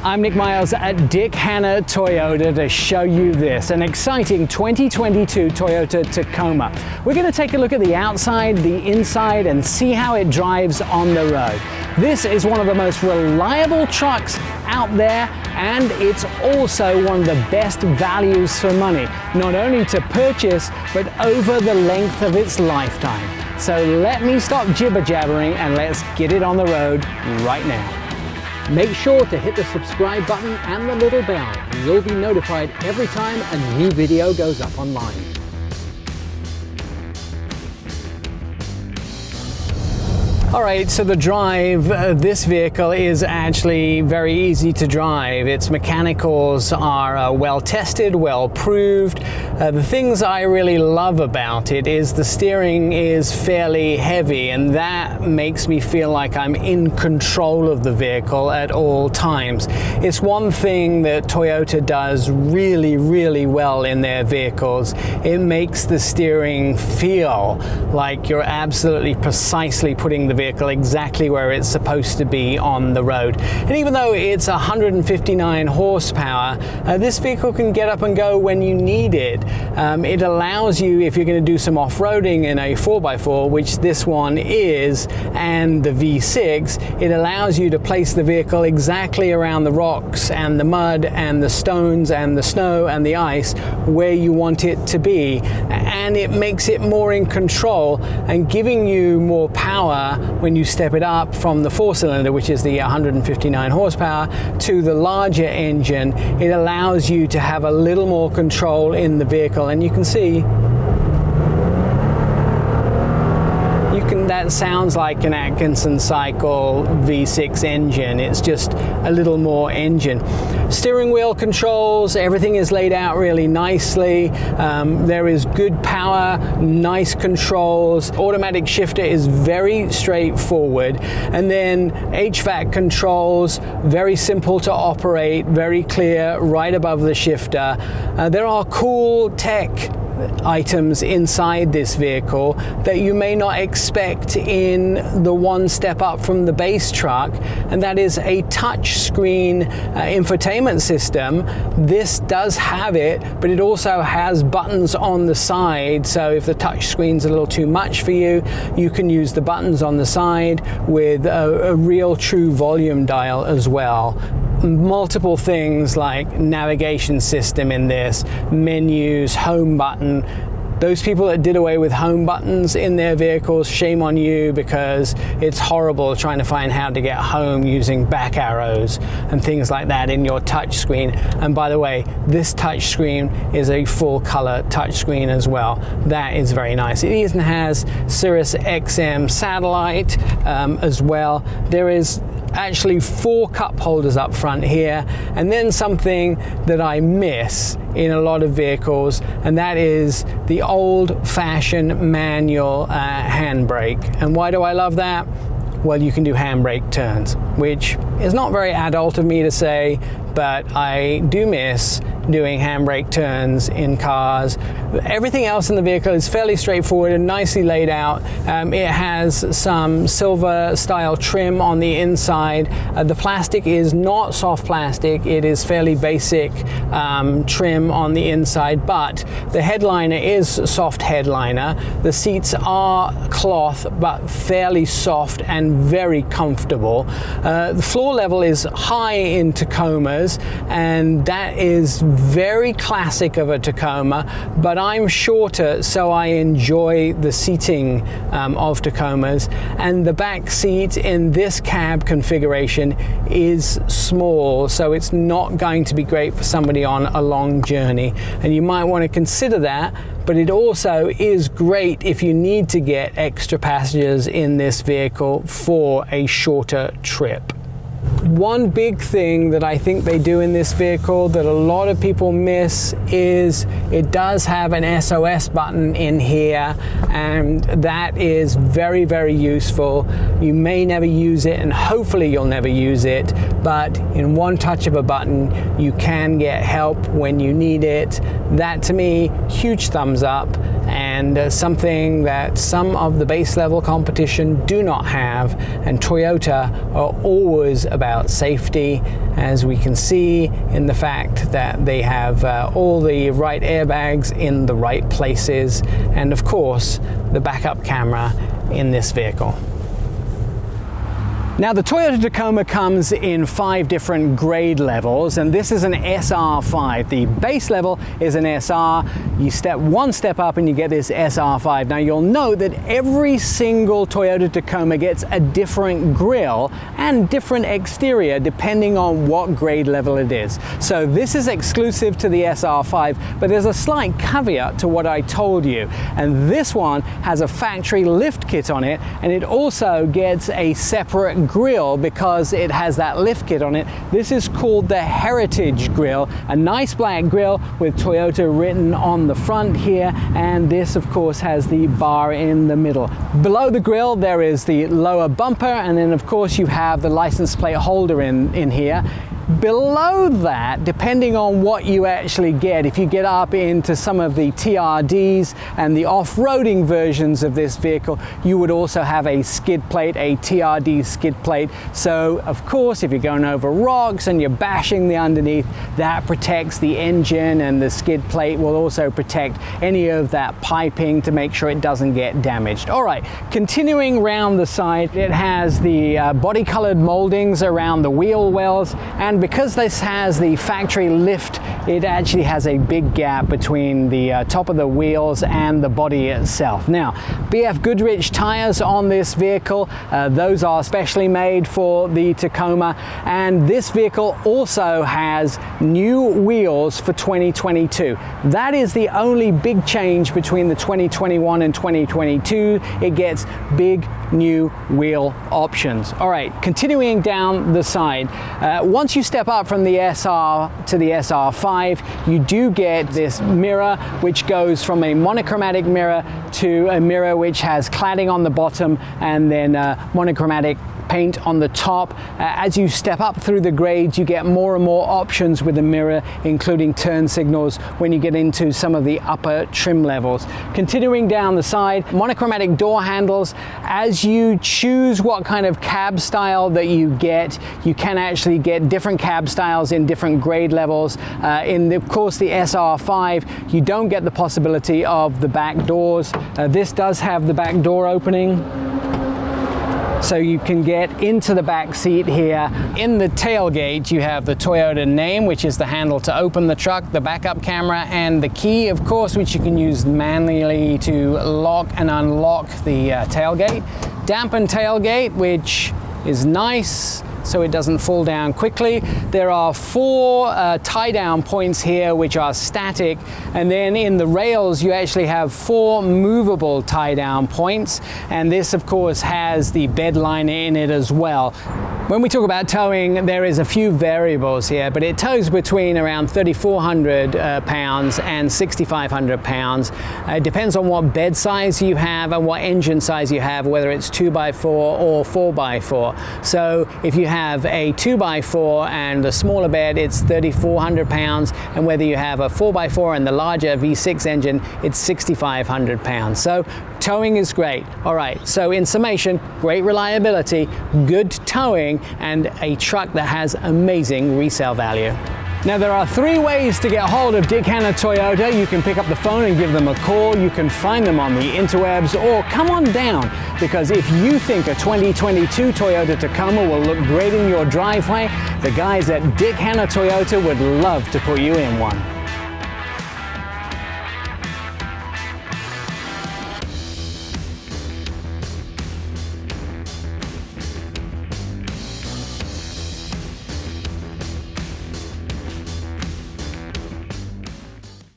I'm Nick Miles at Dick Hanna Toyota to show you this, an exciting 2022 Toyota Tacoma. We're going to take a look at the outside, the inside, and see how it drives on the road. This is one of the most reliable trucks out there, and it's also one of the best values for money, not only to purchase, but over the length of its lifetime. So let me stop jibber-jabbering and let's get it on the road right now. Make sure to hit the subscribe button and the little bell, and you'll be notified every time a new video goes up online. Alright, so the drive, this vehicle is actually very easy to drive. Its mechanicals are well tested, well proved. The things I really love about it is the steering is fairly heavy, and that makes me feel like I'm in control of the vehicle at all times. It's one thing that Toyota does really well in their vehicles. It makes the steering feel like you're absolutely precisely putting the vehicle exactly where it's supposed to be on the road. And even though it's 159 horsepower, this vehicle can get up and go when you need it. It allows you, if you're going to do some off-roading in a 4x4, which this one is, and the V6, it allows you to place the vehicle exactly around the rocks and the mud and the stones and the snow and the ice where you want it to be. And it makes it more in control and giving you more power when you step it up from the 4-cylinder, which is the 159 horsepower, to the larger engine. It allows you to have a little more control in the vehicle, and you can see that sounds like an Atkinson cycle V6 engine. It's just a little more engine. Steering wheel controls, everything is laid out really nicely. There is good power, nice controls. Automatic shifter is very straightforward. And then HVAC controls, very simple to operate, very clear, right above the shifter. There are cool tech items inside this vehicle that you may not expect in the one step up from the base truck, and that is a touch screen infotainment system. This does have it, but it also has buttons on the side, so if the touch screen's a little too much for you, you can use the buttons on the side with a real true volume dial as well. Multiple things like navigation system in this, menus, home button. Those people that did away with home buttons in their vehicles, shame on you, because it's horrible trying to find how to get home using back arrows and things like that in your touch screen. And by the way, this touch screen is a full color touch screen as well. That is very nice. It even has Sirius XM satellite as well. There is actually 4 cup holders up front here, and then something that I miss in a lot of vehicles, and that is the old-fashioned manual handbrake. And why do I love that? Well, you can do handbrake turns, which is not very adult of me to say, but I do miss doing handbrake turns in cars. Everything else in the vehicle is fairly straightforward and nicely laid out. It has some silver style trim on the inside. The plastic is not soft plastic, it is fairly basic trim on the inside, but the headliner is soft headliner. The seats are cloth, but fairly soft and very comfortable. The floor level is high in Tacomas, and that is very classic of a Tacoma, but I'm shorter, so I enjoy the seating of Tacomas. And the back seat in this cab configuration is small, so it's not going to be great for somebody on a long journey, and you might want to consider that. But it also is great if you need to get extra passengers in this vehicle for a shorter trip. One big thing that I think they do in this vehicle that a lot of people miss is it does have an SOS button in here, and that is very useful. You may never use it, and hopefully you'll never use it, but in one touch of a button you can get help when you need it. That, to me, huge thumbs up. and something that some of the base level competition do not have, and Toyota are always about safety, as we can see in the fact that they have all the right airbags in the right places, and of course the backup camera in this vehicle. Now, the Toyota Tacoma comes in 5 different grade levels, and this is an SR5. The base level is an SR. You step one step up and you get this SR5. Now, you'll note that every single Toyota Tacoma gets a different grille and different exterior depending on what grade level it is. So this is exclusive to the SR5, but there's a slight caveat to what I told you. And this one has a factory lift kit on it, and it also gets a separate grille because it has that lift kit on it. This is called the Heritage grille, a nice black grille with Toyota written on the front here, and this of course has the bar in the middle. Below the grille there is the lower bumper, and then of course you have the license plate holder in here. Below that, depending on what you actually get, if you get up into some of the TRDs and the off-roading versions of this vehicle, you would also have a skid plate, a TRD skid plate. So of course, if you're going over rocks and you're bashing the underneath, that protects the engine, and the skid plate will also protect any of that piping to make sure it doesn't get damaged. All right, continuing around the side, it has the body-colored moldings around the wheel wells, and because this has the factory lift, it actually has a big gap between the top of the wheels and the body itself. Now, BF Goodrich tires on this vehicle, those are specially made for the Tacoma, and this vehicle also has new wheels for 2022. That is the only big change between the 2021 and 2022. It gets big new wheel options. All right, continuing down the side, once you step up from the SR to the SR5, you do get this mirror, which goes from a monochromatic mirror to a mirror which has cladding on the bottom and then monochromatic paint on the top. As you step up through the grades, you get more and more options with the mirror, including turn signals when you get into some of the upper trim levels. Continuing down the side, monochromatic door handles. As you choose what kind of cab style that you get, you can actually get different cab styles in different grade levels. Of course, the SR5, you don't get the possibility of the back doors. This does have the back door opening, so you can get into the back seat here. In the tailgate, you have the Toyota name, which is the handle to open the truck, the backup camera, and the key, of course, which you can use manually to lock and unlock the tailgate. Dampened tailgate, which is nice, so it doesn't fall down quickly. There are 4 tie-down points here which are static, and then in the rails you actually have 4 movable tie-down points, and this of course has the bed liner in it as well. When we talk about towing, there is a few variables here, but it tows between around 3,400 pounds and 6,500 pounds. It depends on what bed size you have and what engine size you have, whether it's 2x4 or 4x4. So if you have a 2x4 and the smaller bed, it's 3,400 pounds, and whether you have a 4x4 and the larger V6 engine, it's 6,500 pounds. So towing is great. All right, so in summation, great reliability, good towing, and a truck that has amazing resale value. Now, there are 3 ways to get hold of Dick Hanna Toyota. You can pick up the phone and give them a call. You can find them on the interwebs, or come on down, because if you think a 2022 Toyota Tacoma will look great in your driveway, the guys at Dick Hanna Toyota would love to put you in one.